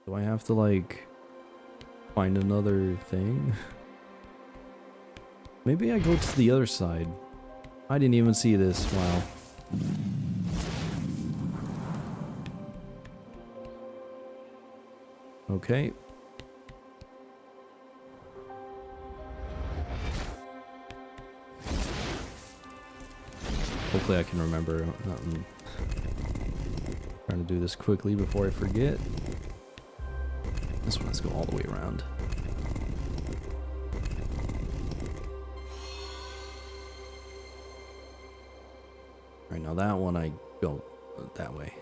Do I have to like find another thing? Maybe I go to the other side. I didn't even see this. Wow. Okay. Hopefully I can remember. I'm trying to do this quickly before I forget. This one has to go all the way around. Alright, now that one I go that way.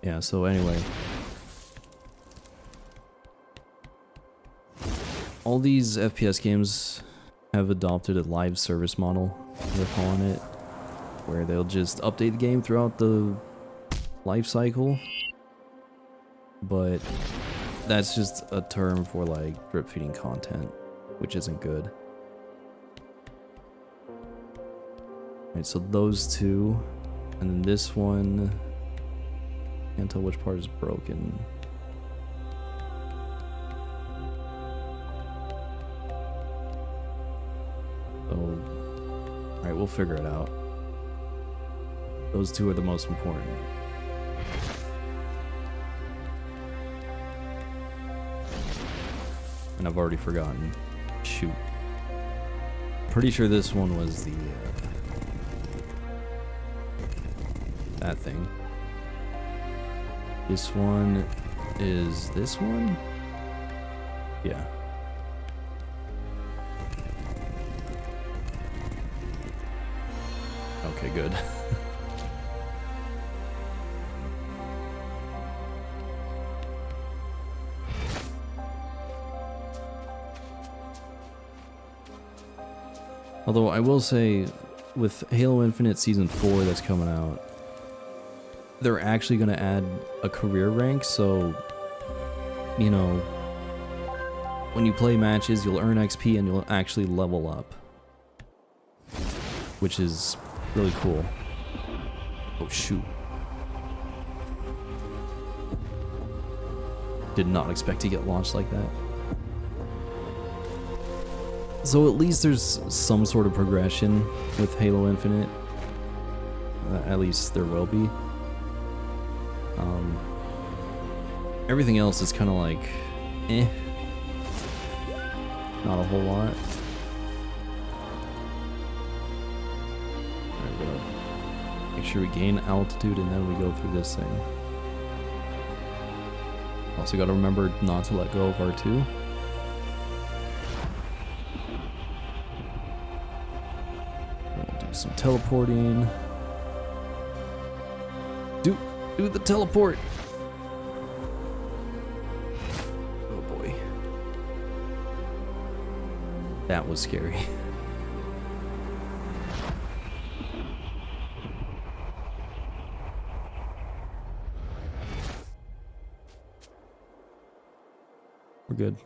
Yeah, so anyway. All these FPS games have adopted a live service model, they're calling it, where they'll just update the game throughout the life cycle. But that's just a term for like drip feeding content, which isn't good. Alright, so those two, and then this one, can't tell which part is broken. So, alright, we'll figure it out. Those two are the most important. And I've already forgotten. Shoot. Pretty sure this one was the that thing. This one is this one? Yeah. Okay, good. Although I will say, with Halo Infinite Season 4 that's coming out, they're actually going to add a career rank, so, you know, when you play matches, you'll earn XP and you'll actually level up. Which is really cool. Oh, shoot. Did not expect to get launched like that. So at least there's some sort of progression with Halo Infinite. At least there will be. Everything else is kind of like, eh. Not a whole lot. Alright, we're gonna make sure we gain altitude and then we go through this thing. Also gotta remember not to let go of R2. Do some teleporting. Do the teleport! Oh boy. That was scary. We're good.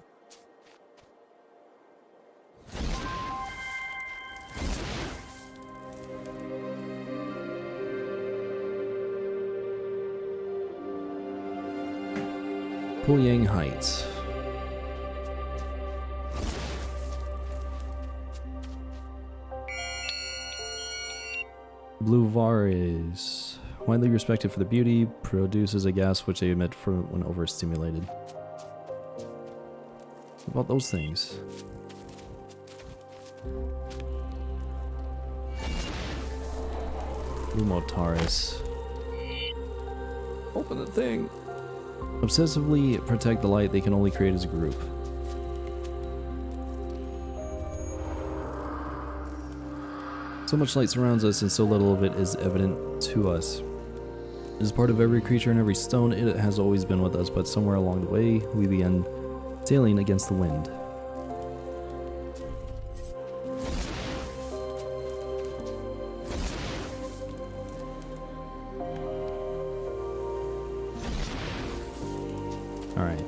Yang Heights. Blue var is widely respected for the beauty, produces a gas which they emit from when overstimulated. What about those things? Blue Motaris. Open the thing! Obsessively protect the light they can only create as a group. So much light surrounds us and so little of it is evident to us. It is part of every creature and every stone. It has always been with us, but somewhere along the way we began sailing against the wind. Alright.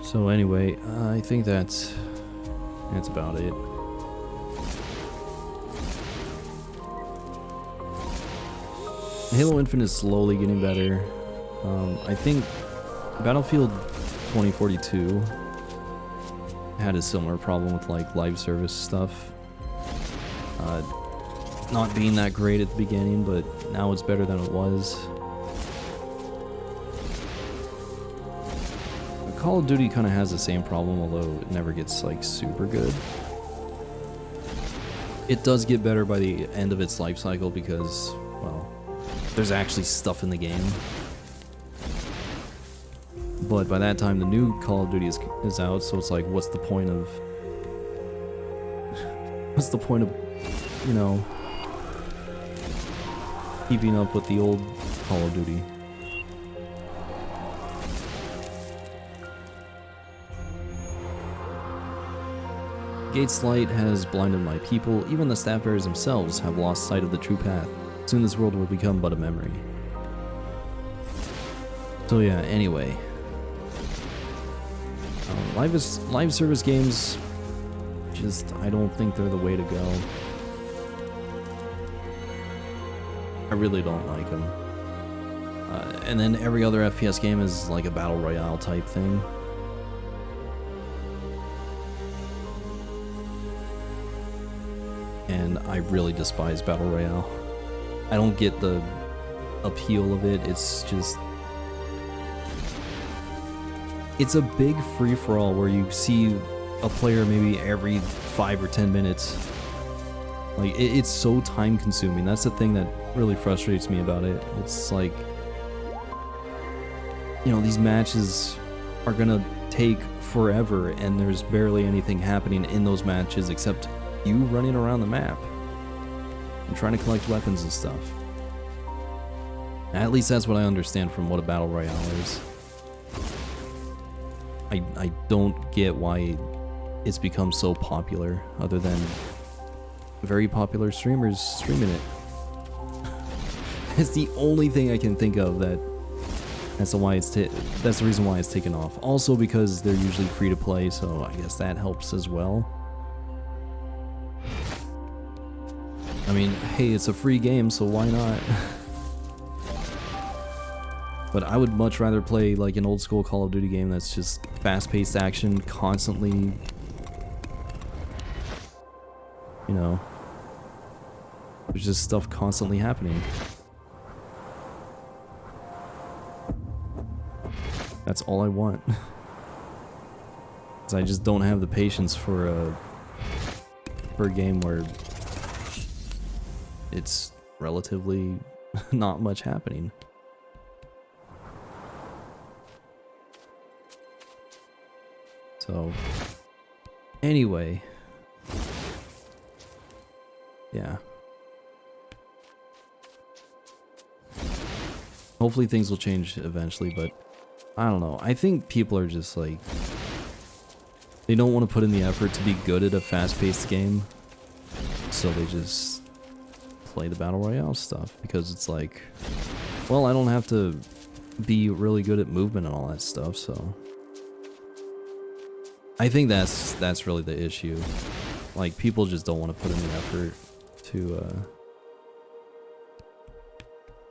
So anyway, I think that's about it. Halo Infinite is slowly getting better. I think Battlefield 2042 had a similar problem with like live service stuff. Not being that great at the beginning, but now it's better than it was. Call of Duty kind of has the same problem, although it never gets like super good. It does get better by the end of its life cycle because, well, there's actually stuff in the game. But by that time, the new Call of Duty is out, so it's like, what's the point of... what's the point of, you know, keeping up with the old Call of Duty? Gates' light has blinded my people. Even the staff bearers themselves have lost sight of the true path. Soon this world will become but a memory. So yeah, anyway. Live service games, just, I don't think they're the way to go. I really don't like them. And then every other FPS game is like a battle royale type thing. And I really despise Battle Royale. I don't get the appeal of it. It's just... it's a big free-for-all where you see a player maybe every 5 or 10 minutes. Like, it's so time-consuming. That's the thing that really frustrates me about it. It's like... you know, these matches are gonna take forever, and there's barely anything happening in those matches except you running around the map and trying to collect weapons and stuff. At least that's what I understand from what a battle royale is. I don't get why it's become so popular, other than very popular streamers streaming it. It's the only thing I can think of that's the reason why it's taken off. Also because they're usually free to play, so I guess that helps as well. I mean, hey, it's a free game, so why not? But I would much rather play like an old school Call of Duty game that's just fast-paced action, constantly, you know, there's just stuff constantly happening. That's all I want. 'Cause I just don't have the patience for a game where it's relatively not much happening. So, anyway, yeah. Hopefully things will change eventually, but I don't know. I think people are just like, they don't want to put in the effort to be good at a fast-paced game, so they just play the Battle Royale stuff, because it's like, well, I don't have to be really good at movement and all that stuff, so... I think that's really the issue. Like, people just don't want to put in the effort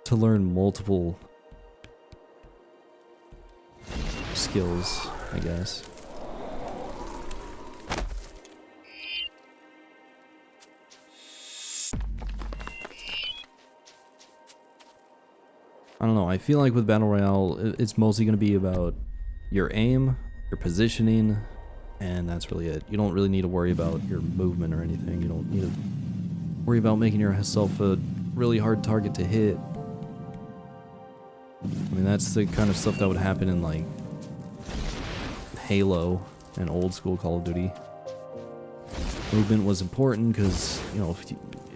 to learn multiple skills, I guess. I don't know, I feel like with Battle Royale, it's mostly going to be about your aim, your positioning, and that's really it. You don't really need to worry about your movement or anything. You don't need to worry about making yourself a really hard target to hit. I mean, that's the kind of stuff that would happen in, like, Halo and old school Call of Duty. Movement was important because, you know,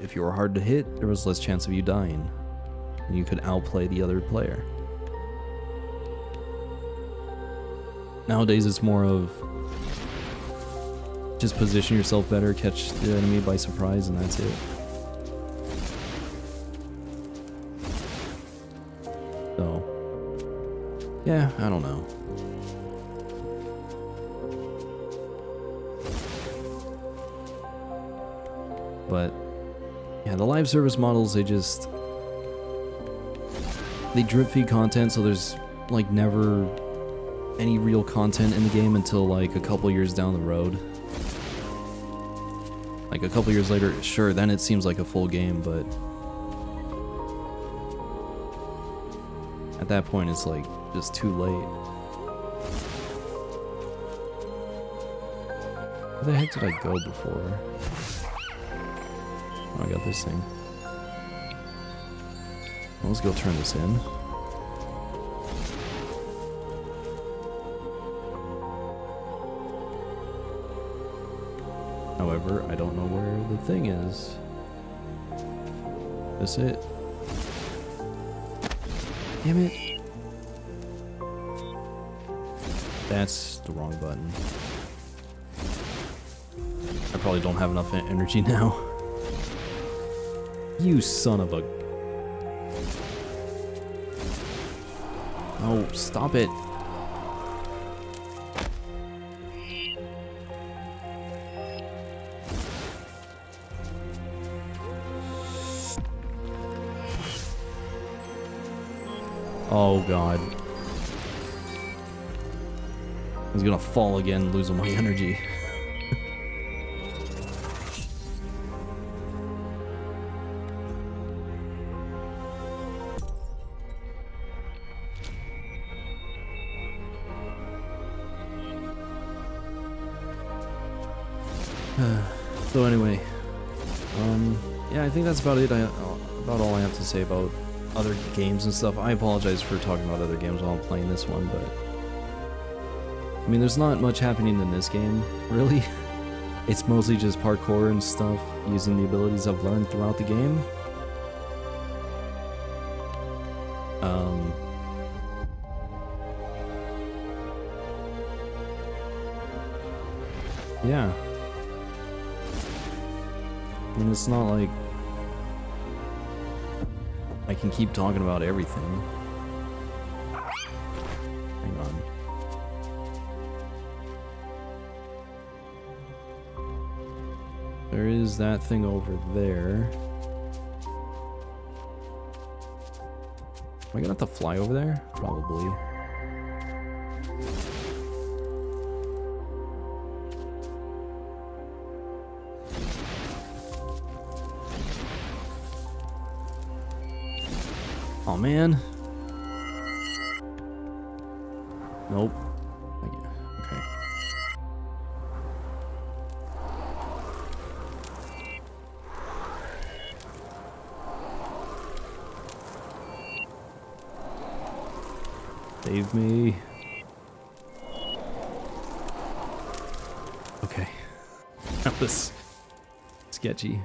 if you were hard to hit, there was less chance of you dying. And you could outplay the other player. Nowadays, it's more of just position yourself better, catch the enemy by surprise, and that's it. So, yeah, I don't know. But, yeah, the live service models, they just... they drip feed content, so there's like never any real content in the game until like a couple years down the road. Like a couple years later, sure, then it seems like a full game, but at that point it's like just too late. Where the heck did I go before? Oh, I got this thing. Well, let's go turn this in. However, I don't know where the thing is. That's it. Damn it. That's the wrong button. I probably don't have enough energy now. You son of a... Oh, stop it. Oh god. He's gonna fall again, losing my energy. So anyway, yeah, I think that's about it. About all I have to say about other games and stuff. I apologize for talking about other games while I'm playing this one, but I mean, there's not much happening in this game, really. It's mostly just parkour and stuff, using the abilities I've learned throughout the game. Yeah. I mean, it's not like I can keep talking about everything. Hang on. There is that thing over there. Am I gonna have to fly over there? Probably. Oh man. Nope. Okay. Save me. Okay. That was sketchy.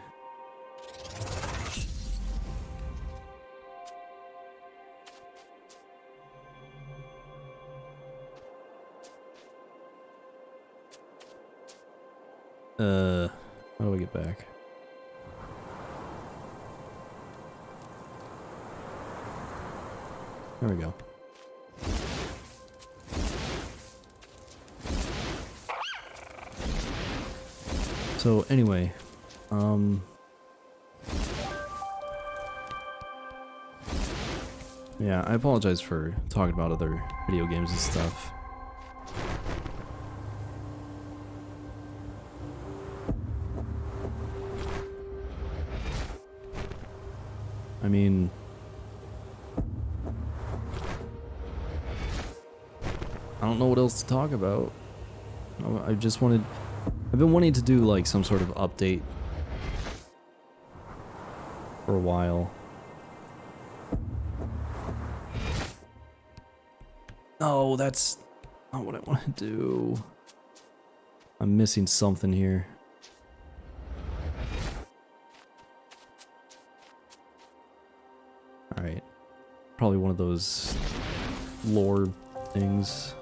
How do I get back? There we go. So anyway, yeah, I apologize for talking about other video games and stuff. I mean, I don't know what else to talk about. I've been wanting to do like some sort of update for a while. No, that's not what I want to do. I'm missing something here. Alright. Probably one of those lore things.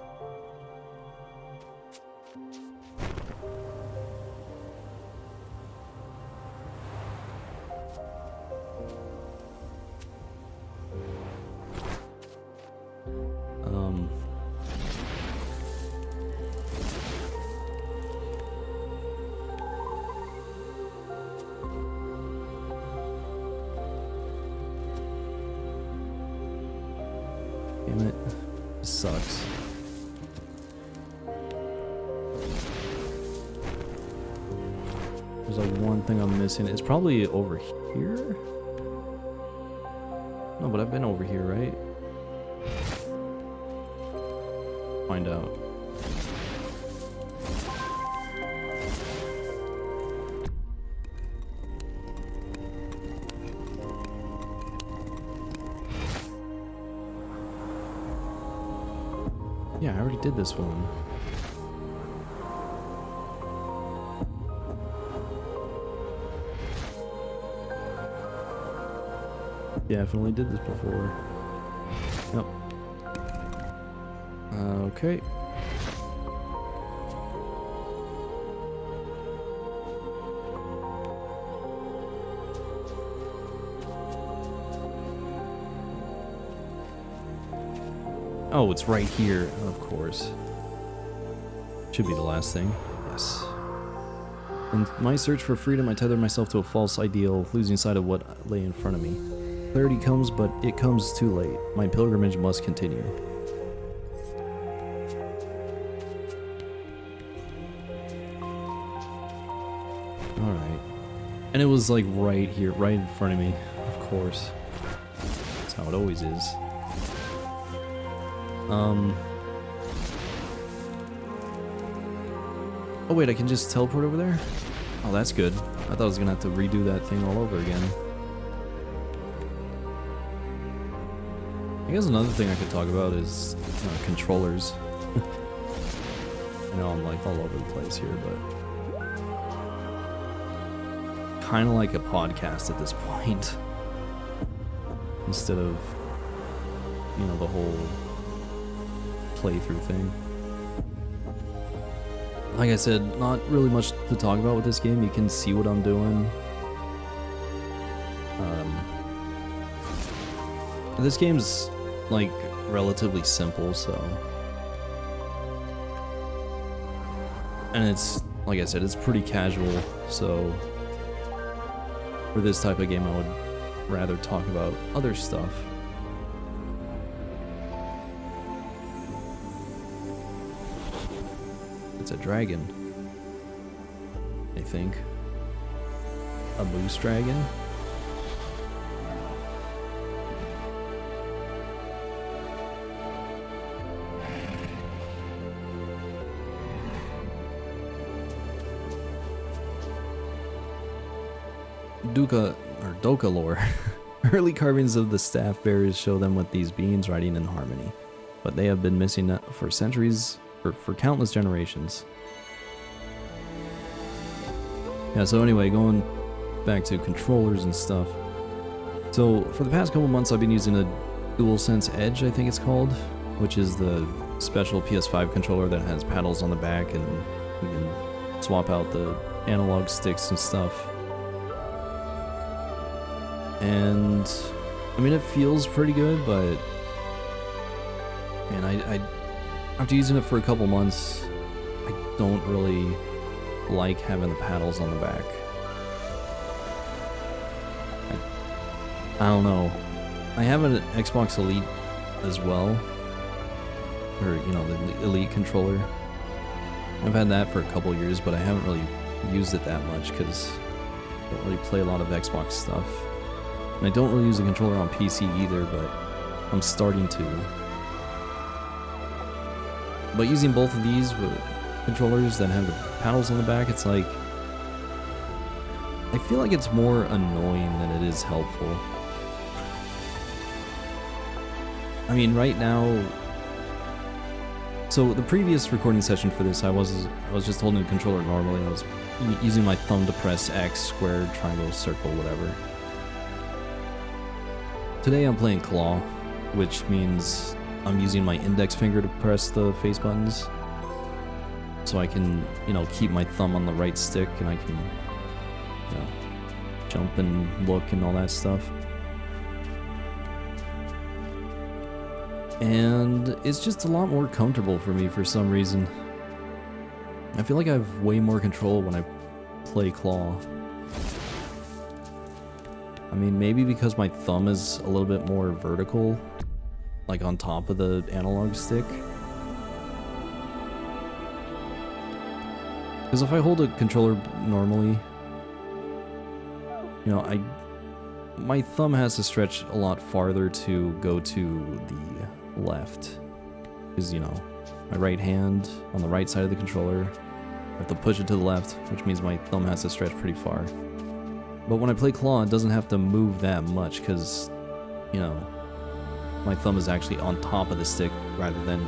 damn it. This sucks. There's like one thing I'm missing. It's probably over here? No, but I've been over here, right? Find out. Yeah, I already did this one. Definitely did this before. Yep. Okay. Oh, it's right here, of course. Should be the last thing. Yes. In my search for freedom, I tethered myself to a false ideal, losing sight of what lay in front of me. Clarity comes, but it comes too late. My pilgrimage must continue. Alright. And it was like right here, right in front of me, of course. That's how it always is. Oh wait, I can just teleport over there? Oh, that's good. I thought I was gonna have to redo that thing all over again. I guess another thing I could talk about is controllers. I know I'm like all over the place here, but kind of like a podcast at this point. Instead of, you know, the whole playthrough thing. Like I said, not really much to talk about with this game. You can see what I'm doing. This game's like relatively simple, so, and it's, like I said, it's pretty casual, so for this type of game I would rather talk about other stuff. It's a dragon, I think. A moose dragon? Doka lore. Early carvings of the staff bearers show them with these beings riding in harmony, but they have been missing for centuries, or for countless generations. Yeah, so anyway, going back to controllers and stuff. So for the past couple months I've been using a DualSense Edge, I think it's called, which is the special PS5 controller that has paddles on the back and you can swap out the analog sticks and stuff. And I mean, it feels pretty good, but man, I after using it for a couple months, I don't really like having the paddles on the back. I don't know. I have an Xbox Elite as well, or you know, the Elite controller. I've had that for a couple years, but I haven't really used it that much because I don't really play a lot of Xbox stuff. And I don't really use a controller on PC either, but I'm starting to. But using both of these with controllers that have the paddles on the back, it's like, I feel like it's more annoying than it is helpful. I mean, right now, so the previous recording session for this, I was just holding the controller normally. I was using my thumb to press X, square, triangle, circle, whatever. Today I'm playing claw, which means I'm using my index finger to press the face buttons, so I can, you know, keep my thumb on the right stick and I can, you know, jump and look and all that stuff. And it's just a lot more comfortable for me for some reason. I feel like I have way more control when I play claw. I mean, maybe because my thumb is a little bit more vertical like on top of the analog stick. Because if I hold a controller normally, you know, my thumb has to stretch a lot farther to go to the left. Because, you know, my right hand on the right side of the controller, I have to push it to the left, which means my thumb has to stretch pretty far. But when I play claw, it doesn't have to move that much because, you know, my thumb is actually on top of the stick rather than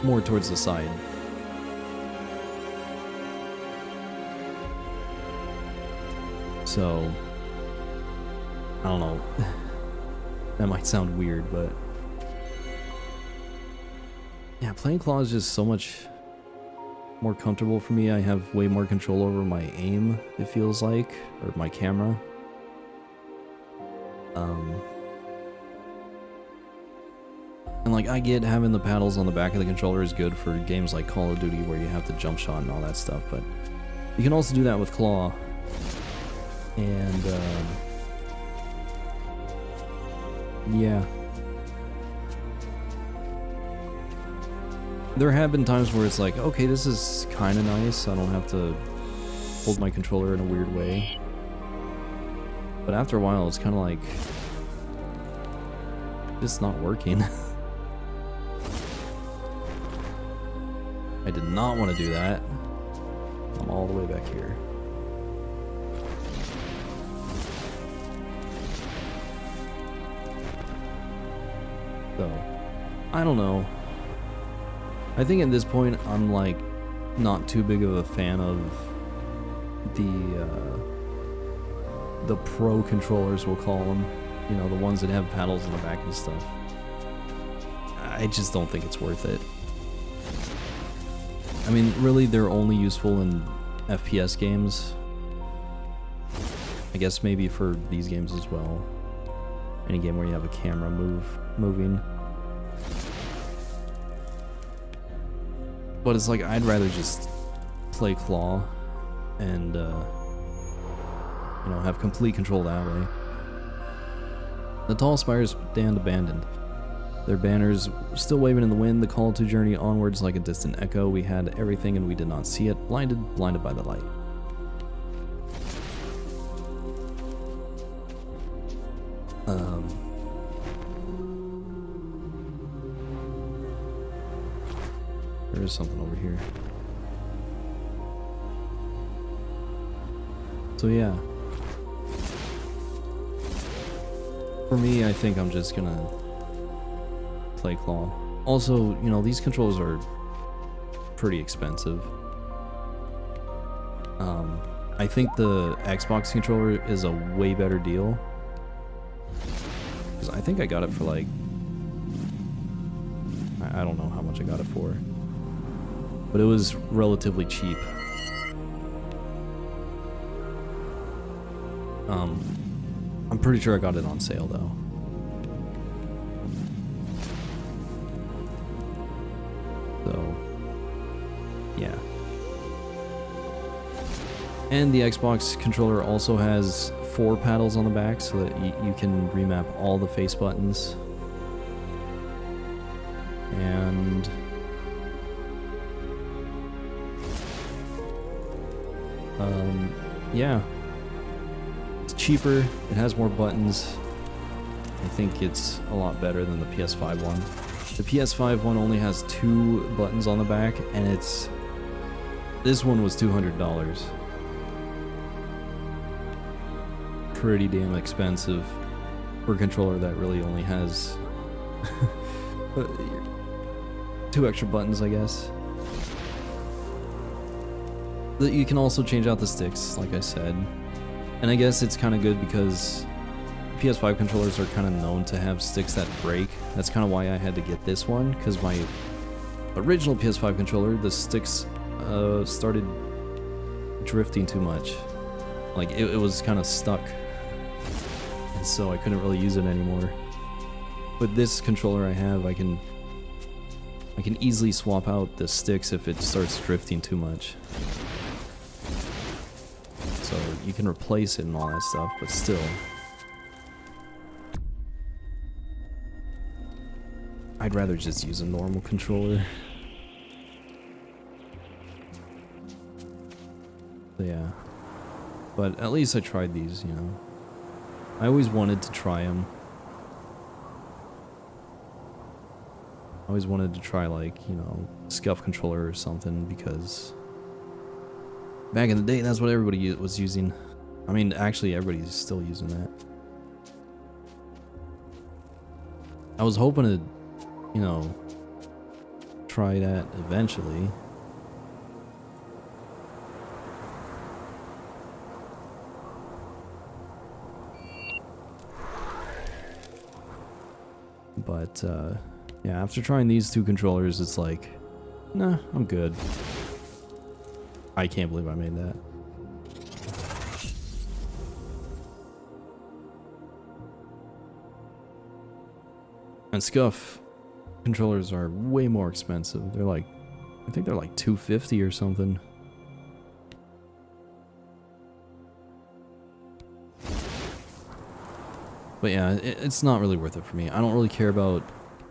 more towards the side. So, I don't know. That might sound weird, but yeah, playing claw is just so much more comfortable for me. I have way more control over my aim, it feels like, or my camera. And like, I get having the paddles on the back of the controller is good for games like Call of Duty where you have to jump shot and all that stuff, but you can also do that with claw. And yeah. There have been times where it's like, okay, this is kind of nice. I don't have to hold my controller in a weird way. But after a while, it's kind of like, it's not working. I did not want to do that. I'm all the way back here. So, I don't know. I think at this point I'm like not too big of a fan of the pro controllers, we'll call them. You know, the ones that have paddles in the back and stuff. I just don't think it's worth it. I mean, really, they're only useful in FPS games. I guess maybe for these games as well. Any game where you have a camera moving. But it's like, I'd rather just play claw and, you know, have complete control that way. The tall spires stand abandoned. Their banners still waving in the wind, the call to journey onwards like a distant echo. We had everything and we did not see it, blinded by the light. There is something over here. So yeah. For me, I think I'm just gonna play claw. Also, you know, these controls are pretty expensive. I think the Xbox controller is a way better deal. Because I think I got it for like, I don't know how much I got it for. But it was relatively cheap. I'm pretty sure I got it on sale though. So, yeah. And the Xbox controller also has 4 paddles on the back so that you can remap all the face buttons. And yeah, it's cheaper, it has more buttons. I think it's a lot better than the PS5 one. The PS5 one only has 2 buttons on the back, and this one was $200. Pretty damn expensive for a controller that really only has 2 extra buttons, I guess. You can also change out the sticks, like I said. And I guess it's kind of good because PS5 controllers are kind of known to have sticks that break. That's kind of why I had to get this one, because my original PS5 controller, the sticks started drifting too much. Like, it was kind of stuck. And so I couldn't really use it anymore. But this controller I have, I can easily swap out the sticks if it starts drifting too much. So you can replace it and all that stuff, but still. I'd rather just use a normal controller. So yeah. But at least I tried these, you know. I always wanted to try them. I always wanted to try, like, you know, Scuff controller or something, because back in the day, that's what everybody was using. I mean, actually, everybody's still using that. I was hoping to, you know, try that eventually. But, yeah, after trying these two controllers, it's like, nah, I'm good. I can't believe I made that. And Scuff controllers are way more expensive. They're like, I think they're like $250 or something. But yeah, it's not really worth it for me. I don't really care about,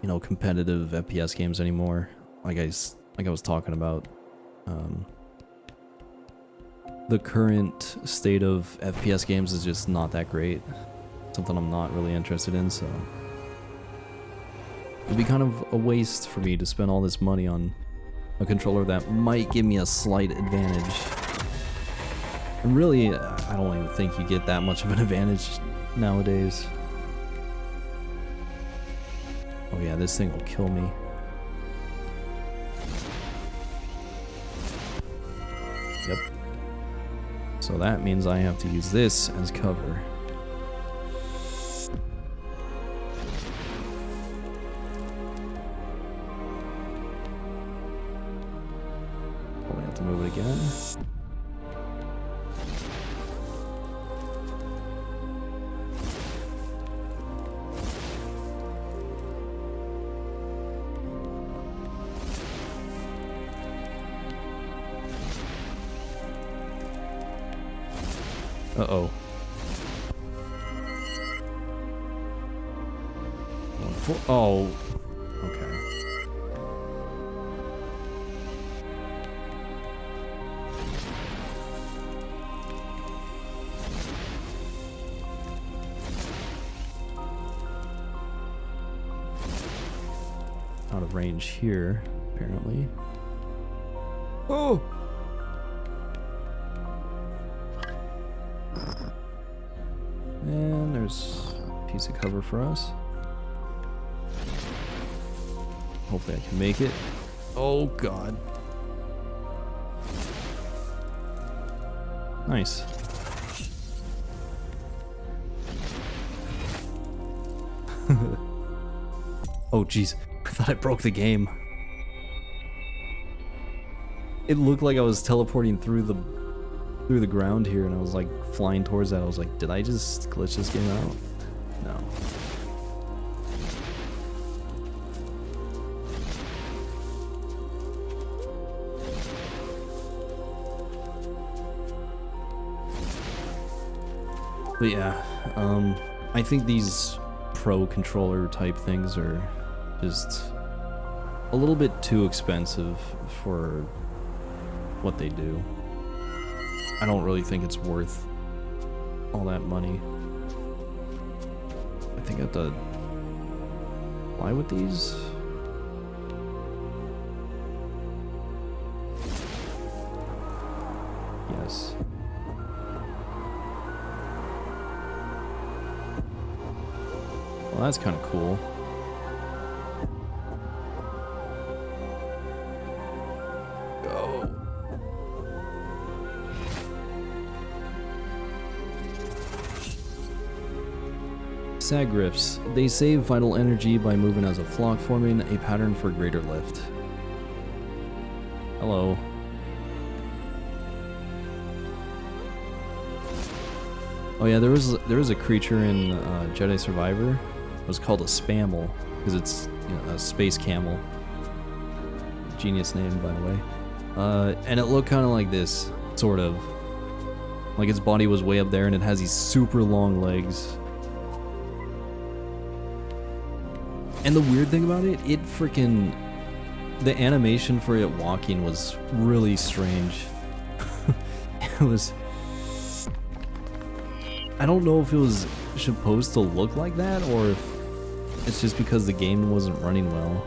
you know, competitive FPS games anymore. Like I was talking about, the current state of FPS games is just not that great. Something I'm not really interested in, so it'd be kind of a waste for me to spend all this money on a controller that might give me a slight advantage. And really, I don't even think you get that much of an advantage nowadays. Oh yeah, this thing will kill me. Yep. So that means I have to use this as cover. Probably have to move it again. Uh-oh. Oh, okay. Out of range here, apparently. Oh! And there's a piece of cover for us. Hopefully I can make it. Oh god. Nice. Oh jeez, I thought I broke the game. It looked like I was teleporting through the ground here, and I was like flying towards that. I was like, did I just glitch this game out? No. But yeah, I think these pro controller type things are just a little bit too expensive for what they do. I don't really think it's worth all that money. I think I have to fly with these. Yes. Well, that's kind of cool. Go. Sag riffs. They save vital energy by moving as a flock, forming a pattern for greater lift. Hello. Oh yeah, there was a creature in Jedi Survivor. It was called a Spamel, because it's, you know, a space camel. Genius name, by the way. And it looked kind of like this, sort of. Like its body was way up there, and it has these super long legs. And the weird thing about it, the animation for it walking was really strange. It was, I don't know if it was supposed to look like that or if it's just because the game wasn't running well.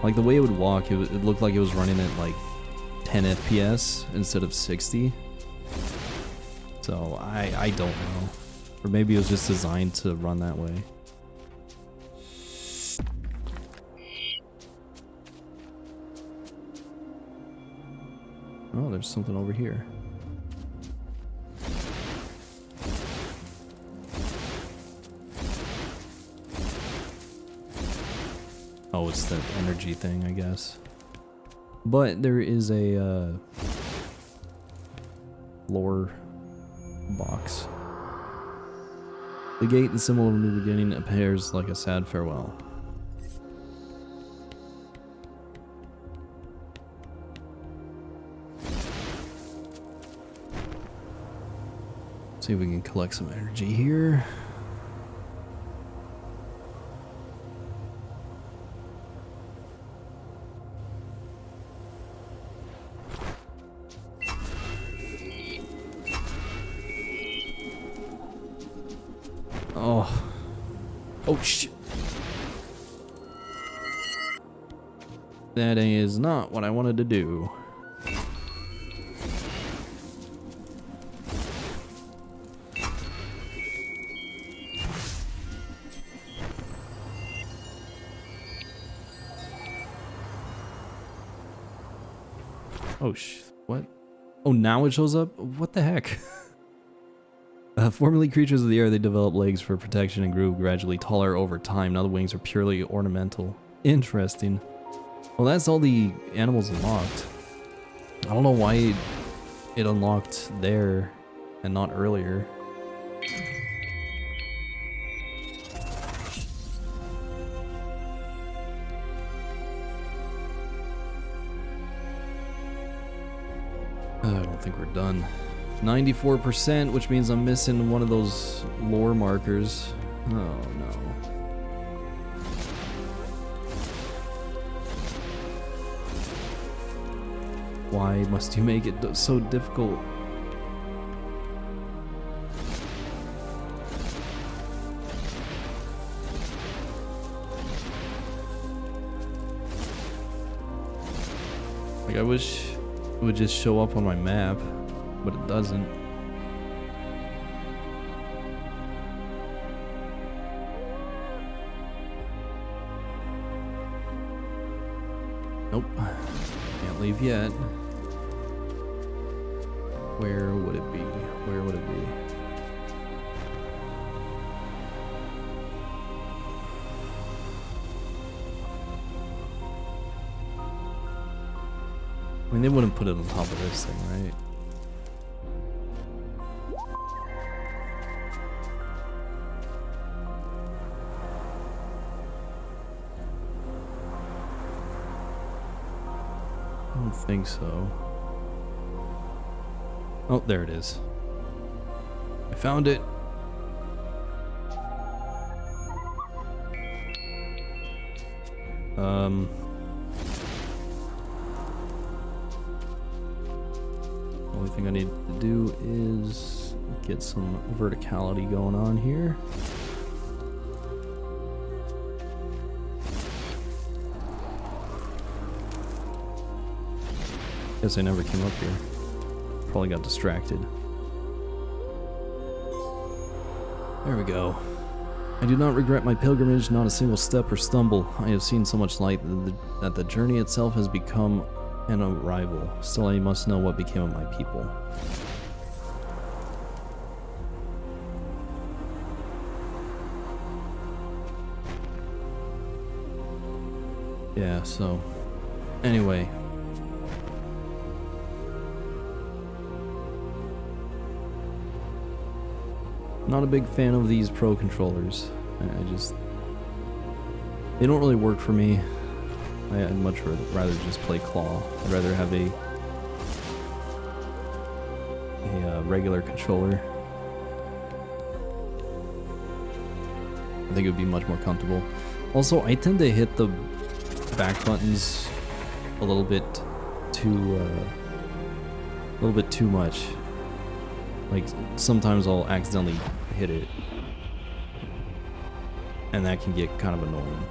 Like the way it would walk, it looked like it was running at like 10 FPS instead of 60. So I don't know. Or maybe it was just designed to run that way. Oh, there's something over here. Oh, it's that energy thing, I guess. But there is a lore box. The gate, the symbol of a new beginning, appears like a sad farewell. See if we can collect some energy here. Oh shit. That is not what I wanted to do. Oh what? Oh, now it shows up? What the heck? Formerly creatures of the air, they develop legs for protection and grew gradually taller over time. Now the wings are purely ornamental. Interesting. Well, that's all the animals unlocked. I don't know why it unlocked there and not earlier. I don't think we're done. 94%, which means I'm missing one of those lore markers. Oh no. Why must you make it so difficult? Like, I wish it would just show up on my map, but it doesn't. Nope. Can't leave yet. Where would it be? Where would it be? I mean, they wouldn't put it on top of this thing, right? I don't think so. Oh, there it is. I found it. Only thing I need to do is get some verticality going on here. Guess I never came up here. Probably got distracted. There we go. I do not regret my pilgrimage, not a single step or stumble. I have seen so much light that the journey itself has become an arrival. Still, I must know what became of my people. Yeah, so... Anyway. Not a big fan of these Pro controllers. They don't really work for me. I'd much rather just play claw. I'd rather have a regular controller. I think it would be much more comfortable. Also, I tend to hit the back buttons a little bit too much. Like, sometimes I'll accidentally hit it, and that can get kind of annoying.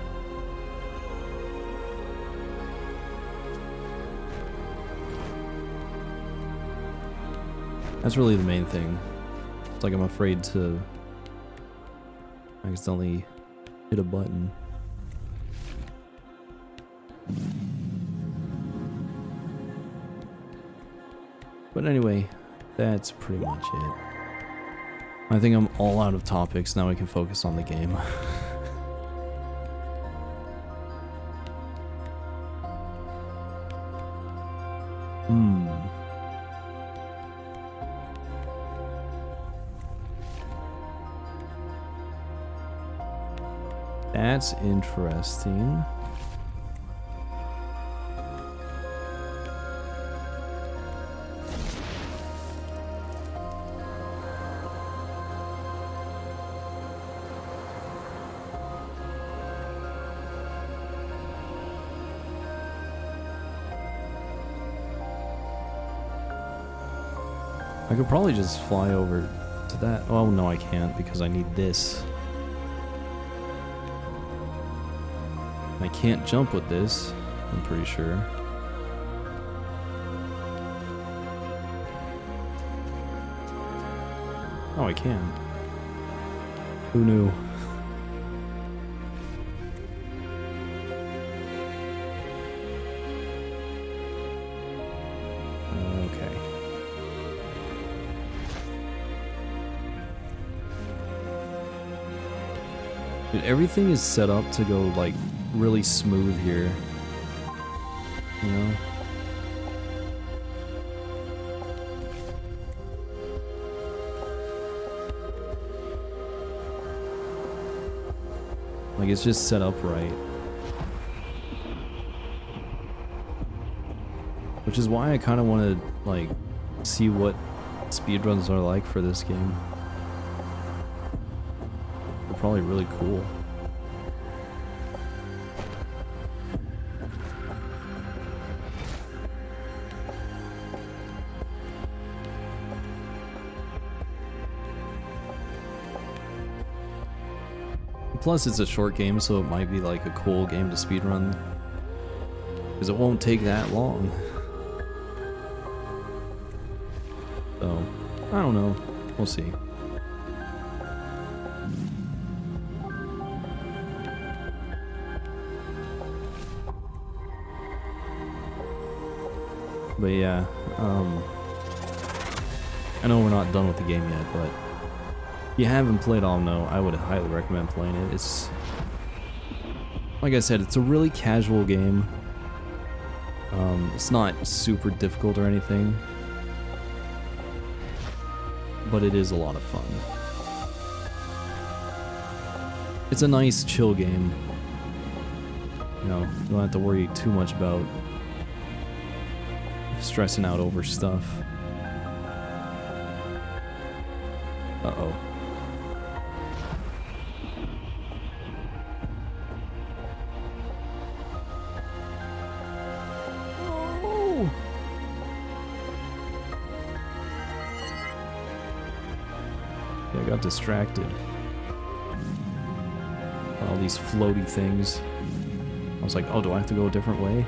That's really the main thing. It's like I'm afraid to accidentally hit a button. But anyway, that's pretty much it. I think I'm all out of topics. Now we can focus on the game. That's interesting. I could probably just fly over to that. Oh no, I can't because I need this. I can't jump with this, I'm pretty sure. Oh, I can. Who knew? Okay. Dude, everything is set up to go like really smooth here, you know? Like, it's just set up right. Which is why I kind of want to, like, see what speedruns are like for this game. They're probably really cool. Plus, it's a short game, so it might be like a cool game to speedrun. Because it won't take that long. So, I don't know. We'll see. But yeah, I know we're not done with the game yet, but if you haven't played Omno, I would highly recommend playing it. It's, like I said, it's a really casual game. It's not super difficult or anything, but it is a lot of fun. It's a nice, chill game. You know, you don't have to worry too much about stressing out over stuff. Uh-oh. Yeah, I got distracted by all these floaty things. I was like, oh, do I have to go a different way?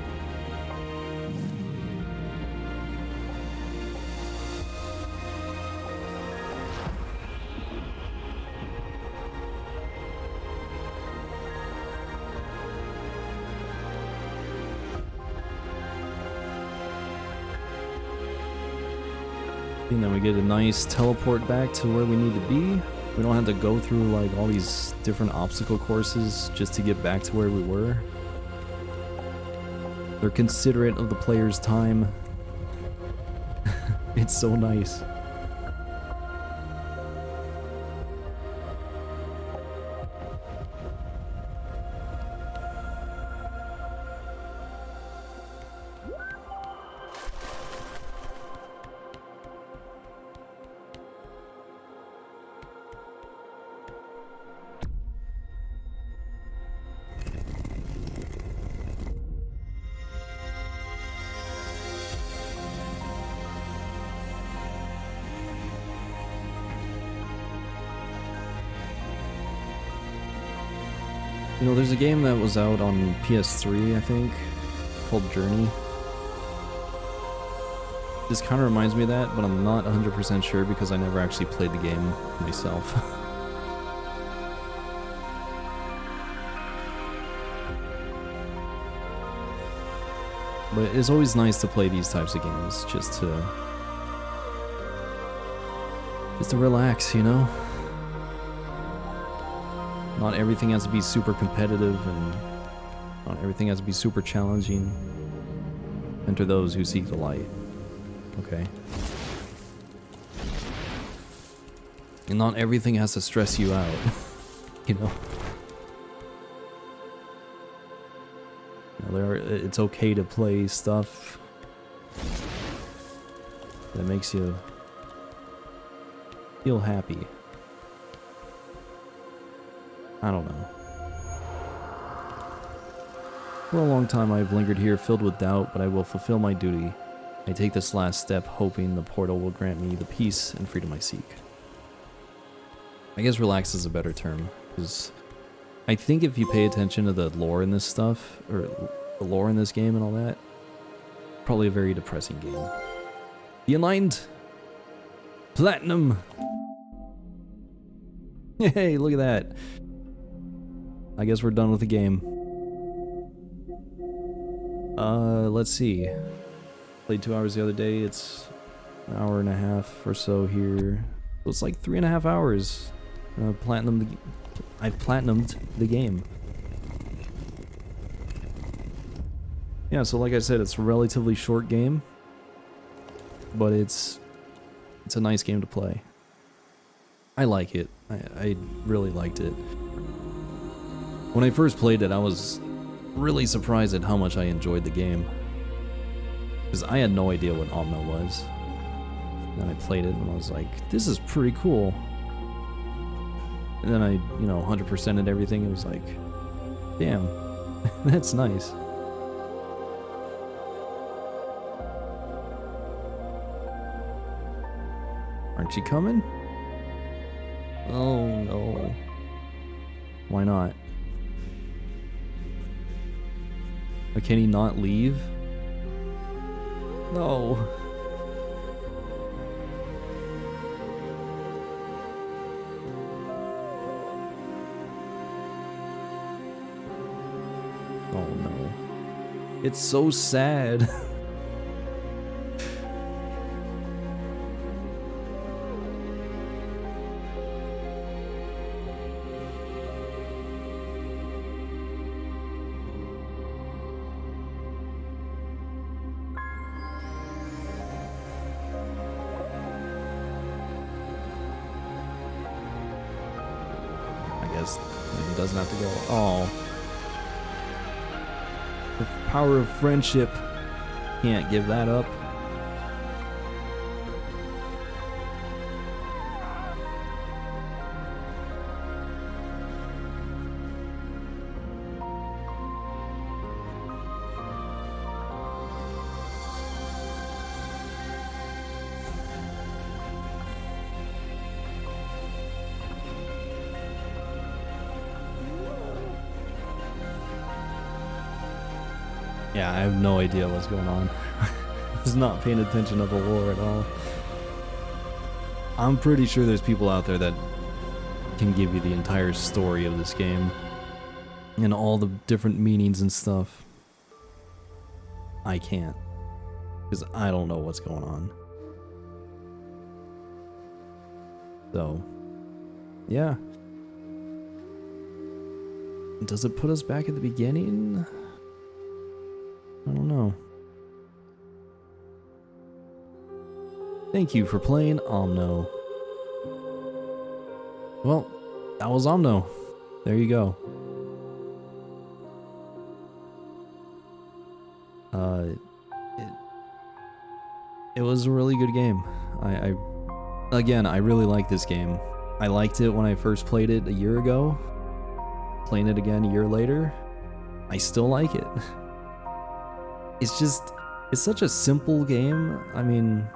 And then we get a nice teleport back to where we need to be. We don't have to go through like all these different obstacle courses just to get back to where we were. They're considerate of the player's time. It's so nice. You know, there's a game that was out on PS3, I think, called Journey. This kind of reminds me of that, but I'm not 100% sure because I never actually played the game myself. But it's always nice to play these types of games, just to relax, you know? Not everything has to be super competitive, and not everything has to be super challenging. Enter those who seek the light. Okay. And not everything has to stress you out, you know? It's okay to play stuff that makes you feel happy. I don't know. For a long time I've lingered here filled with doubt, but I will fulfill my duty. I take this last step hoping the portal will grant me the peace and freedom I seek. I guess relax is a better term, because I think if you pay attention to the lore in this stuff, or the lore in this game and all that, probably a very depressing game. The Enlightened! Platinum! Hey, look at that. I guess we're done with the game. Let's see. Played 2 hours the other day. It's an hour and a half or so here. So it's like 3.5 hours. I've platinumed the game. Yeah, so like I said, it's a relatively short game, but it's a nice game to play. I like it. I really liked it. When I first played it, I was really surprised at how much I enjoyed the game. Because I had no idea what Omno was. Then I played it and I was like, this is pretty cool. And then I, 100%ed everything. It was like, damn, that's nice. Aren't you coming? Oh no. Why not? Can he not leave? No. Oh no. It's so sad. He doesn't have to go. Oh. The power of friendship. Can't give that up. Yeah, I have no idea what's going on. I was not paying attention to the lore at all. I'm pretty sure there's people out there that can give you the entire story of this game and all the different meanings and stuff. I can't, because I don't know what's going on. So, yeah. Does it put us back at the beginning? I don't know. Thank you for playing Omno. Well, that was Omno. There you go. It was a really good game. Again, I really like this game. I liked it when I first played it a year ago. Playing it again a year later, I still like it. It's such a simple game. I mean,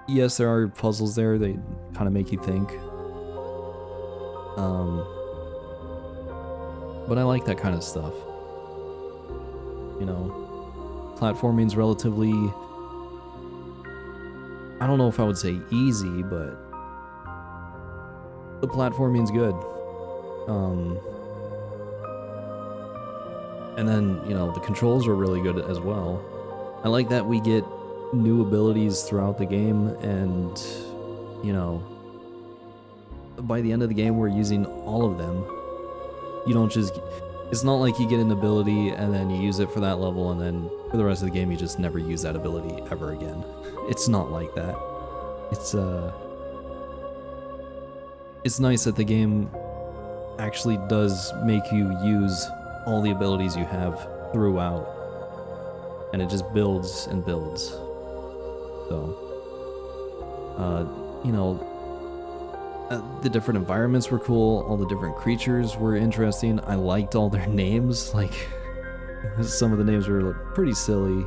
yes, there are puzzles there that kind of make you think. But I like that kind of stuff. You know, platforming's relatively, I don't know if I would say easy, but the platforming's good. And then, you know, the controls are really good as well. I like that we get new abilities throughout the game, and, you know, by the end of the game, we're using all of them. You don't just, it's not like you get an ability and then you use it for that level, and then for the rest of the game, you just never use that ability ever again. It's not like that. It's nice that the game actually does make you use all the abilities you have throughout, and it just builds and builds. So, you know, the different environments were cool, all the different creatures were interesting. I liked all their names, like, some of the names were pretty silly.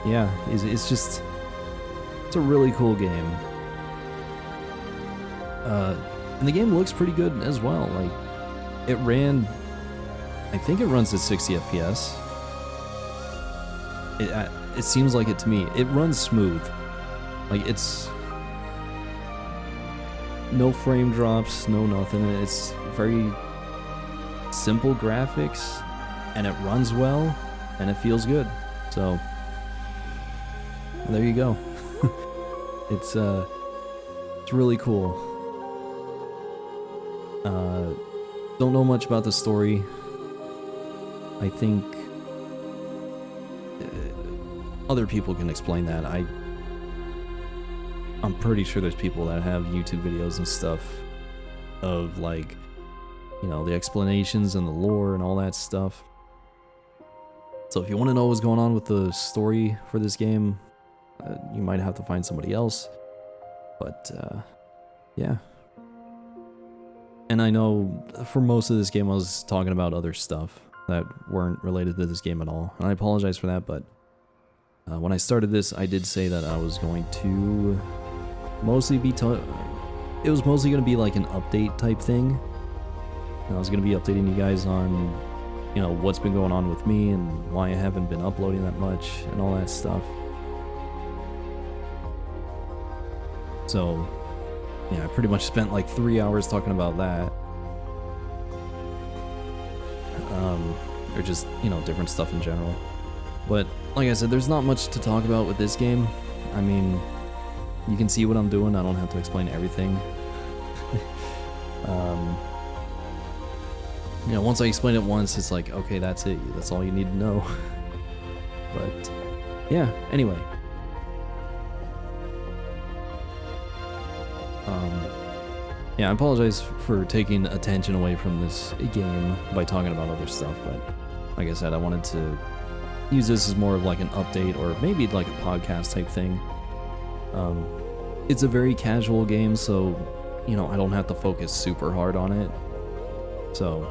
Yeah, it's just, it's a really cool game. And the game looks pretty good as well. Like, it ran, I think it runs at 60 FPS. It seems like it to me. It runs smooth. Like, it's no frame drops, no nothing. It's very simple graphics, and it runs well, and it feels good. So, there you go. It's really cool. Don't know much about the story. I think other people can explain that. I'm pretty sure there's people that have YouTube videos and stuff of, like, you know, the explanations and the lore and all that stuff. So if you want to know what's going on with the story for this game, you might have to find somebody else. But yeah. And I know for most of this game I was talking about other stuff that weren't related to this game at all. And I apologize for that, but when I started this, I did say that I was going to mostly be it was mostly going to be like an update type thing. And I was going to be updating you guys on, you know, what's been going on with me and why I haven't been uploading that much and all that stuff. So, yeah, I pretty much spent like 3 hours talking about that. Or just, you know, different stuff in general. But, like I said, there's not much to talk about with this game. I mean, you can see what I'm doing, I don't have to explain everything. You know, once I explain it once, it's like, okay, that's it, that's all you need to know. But, yeah, anyway. Yeah, I apologize for taking attention away from this game by talking about other stuff, but like I said, I wanted to use this as more of like an update or maybe like a podcast type thing. It's a very casual game, so, you know, I don't have to focus super hard on it. So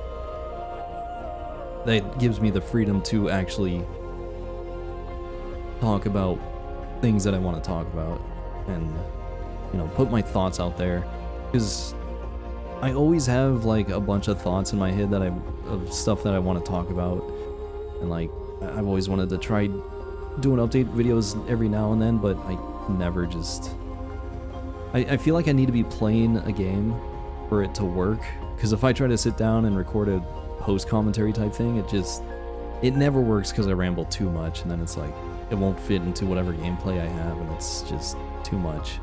that gives me the freedom to actually talk about things that I want to talk about and, you know, put my thoughts out there. Because I always have like a bunch of thoughts in my head that of stuff that I want to talk about, and like I've always wanted to try doing update videos every now and then, but I never just. I feel like I need to be playing a game for it to work. Because if I try to sit down and record a post commentary type thing, it never works because I ramble too much, and then it's like it won't fit into whatever gameplay I have, and it's just too much.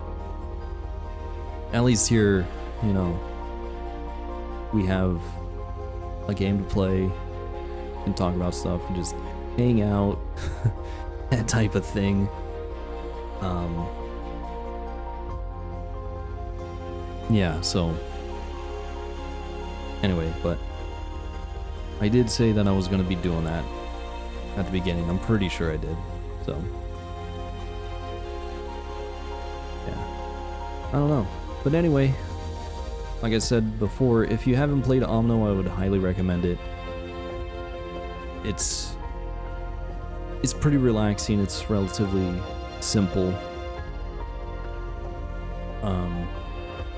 At least here, you know, we have a game to play and talk about stuff and just hang out, that type of thing. Yeah, so anyway, but I did say that I was going to be doing that at the beginning. I'm pretty sure I did, so yeah, I don't know. But anyway, like I said before, if you haven't played Omno, I would highly recommend it. It's pretty relaxing, it's relatively simple.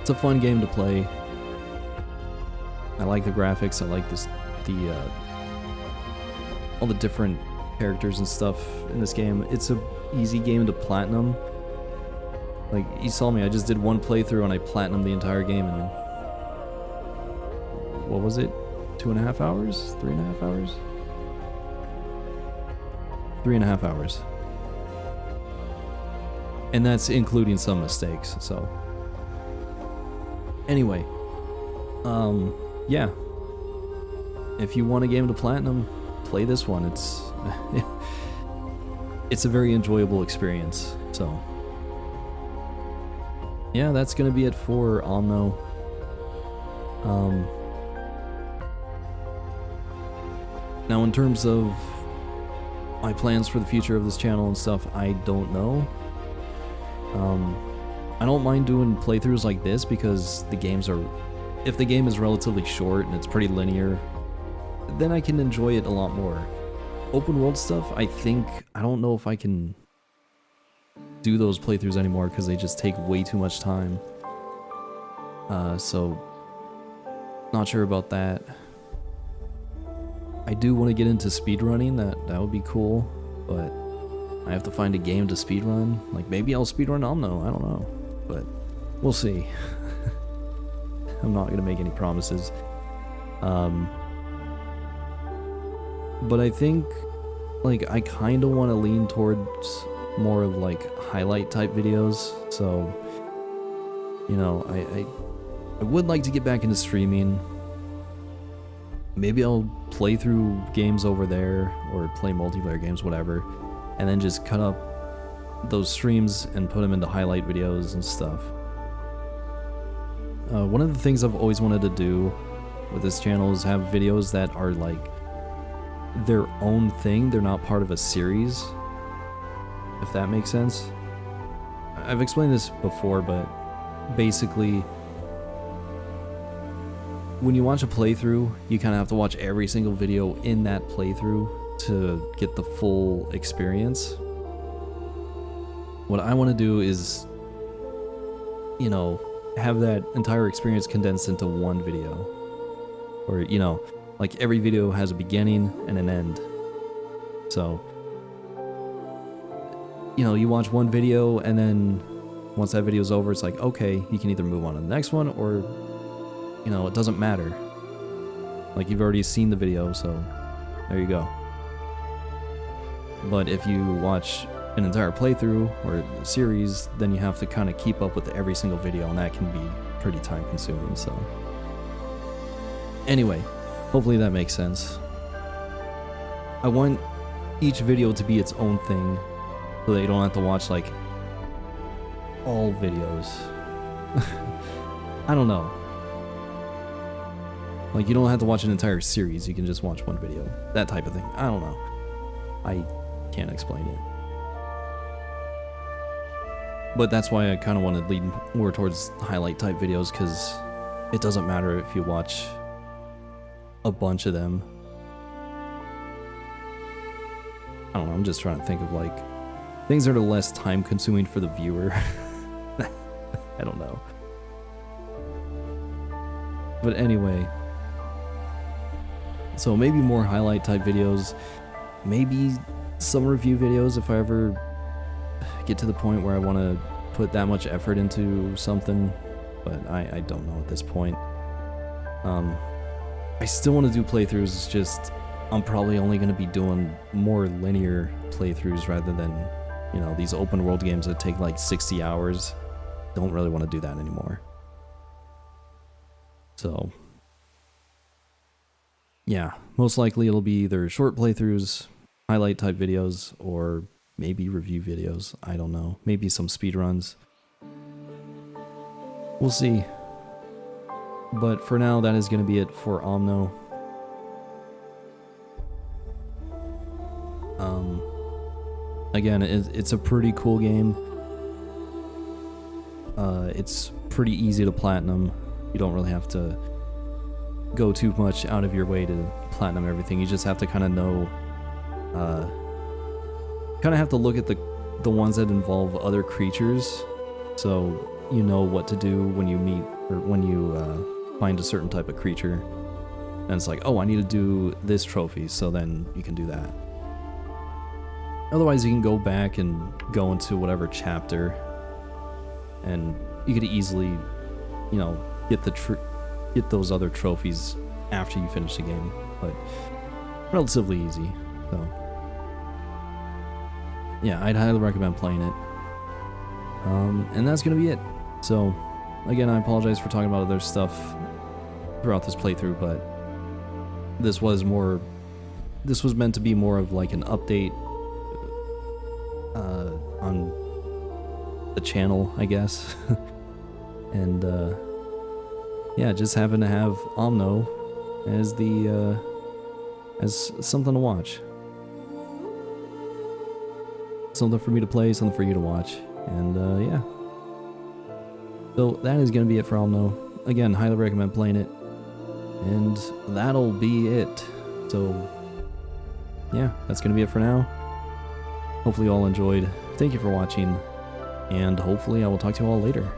It's a fun game to play. I like the graphics. I like this, all the different characters and stuff in this game. It's a easy game to platinum. Like, you saw me, I just did one playthrough and I platinumed the entire game in, what was it? 2.5 hours? 3.5 hours? 3.5 hours. And that's including some mistakes, so. Anyway. Yeah. If you want a game to platinum, play this one. It's it's a very enjoyable experience, so. Yeah, that's gonna be it for Omno. Now in terms of my plans for the future of this channel and stuff, I don't know. I don't mind doing playthroughs like this because the games are, if the game is relatively short and it's pretty linear, then I can enjoy it a lot more. Open world stuff, I don't know if I can do those playthroughs anymore because they just take way too much time. So, not sure about that. I do want to get into speedrunning, that would be cool, but I have to find a game to speedrun. Like, maybe I'll speedrun Omno, I don't know, but we'll see. I'm not gonna make any promises. But I think, like, I kind of want to lean towards more of like highlight type videos, so, you know, I would like to get back into streaming. Maybe I'll play through games over there, or play multiplayer games, whatever, and then just cut up those streams and put them into highlight videos and stuff. One of the things I've always wanted to do with this channel is have videos that are like their own thing, they're not part of a series, if that makes sense. I've explained this before, but basically, when you watch a playthrough, you kind of have to watch every single video in that playthrough to get the full experience. What I want to do is, you know, have that entire experience condensed into one video. Or, you know, like every video has a beginning and an end. So, you know, you watch one video and then once that video's over, it's like, okay, you can either move on to the next one or, you know, it doesn't matter. Like, you've already seen the video, so there you go. But if you watch an entire playthrough or a series, then you have to kind of keep up with every single video, and that can be pretty time consuming, so. Anyway, hopefully that makes sense. I want each video to be its own thing, so that you don't have to watch, like, all videos. I don't know. Like, you don't have to watch an entire series, you can just watch one video. That type of thing. I don't know. I can't explain it. But that's why I kind of want to lean more towards highlight type videos, because it doesn't matter if you watch a bunch of them. I don't know, I'm just trying to think of, like, things that are less time consuming for the viewer. I don't know. But anyway. So maybe more highlight type videos, maybe some review videos if I ever get to the point where I want to put that much effort into something, but I don't know at this point. I still want to do playthroughs, it's just I'm probably only going to be doing more linear playthroughs rather than, you know, these open world games that take like 60 hours. Don't really want to do that anymore. So yeah, most likely it'll be either short playthroughs, highlight type videos, or maybe review videos. I don't know. Maybe some speedruns. We'll see. But for now, that is going to be it for Omno. Again, it's a pretty cool game. It's pretty easy to platinum. You don't really have to go too much out of your way to platinum everything. You just have to kind of know, kind of have to look at the ones that involve other creatures, so you know what to do when you meet, or when you find a certain type of creature. And it's like, oh, I need to do this trophy, so then you can do that. Otherwise, you can go back and go into whatever chapter, and you could easily, you know, get those other trophies after you finish the game, but relatively easy. So yeah, I'd highly recommend playing it. And that's gonna be it. So again, I apologize for talking about other stuff throughout this playthrough, but this was meant to be more of like an update on the channel, I guess. And yeah, just having to have Omno as the as something to watch, something for me to play, something for you to watch, and yeah. So that is gonna be it for Omno. Again, highly recommend playing it, and that'll be it. So yeah, that's gonna be it for now. Hopefully you all enjoyed. Thank you for watching, and hopefully I will talk to you all later.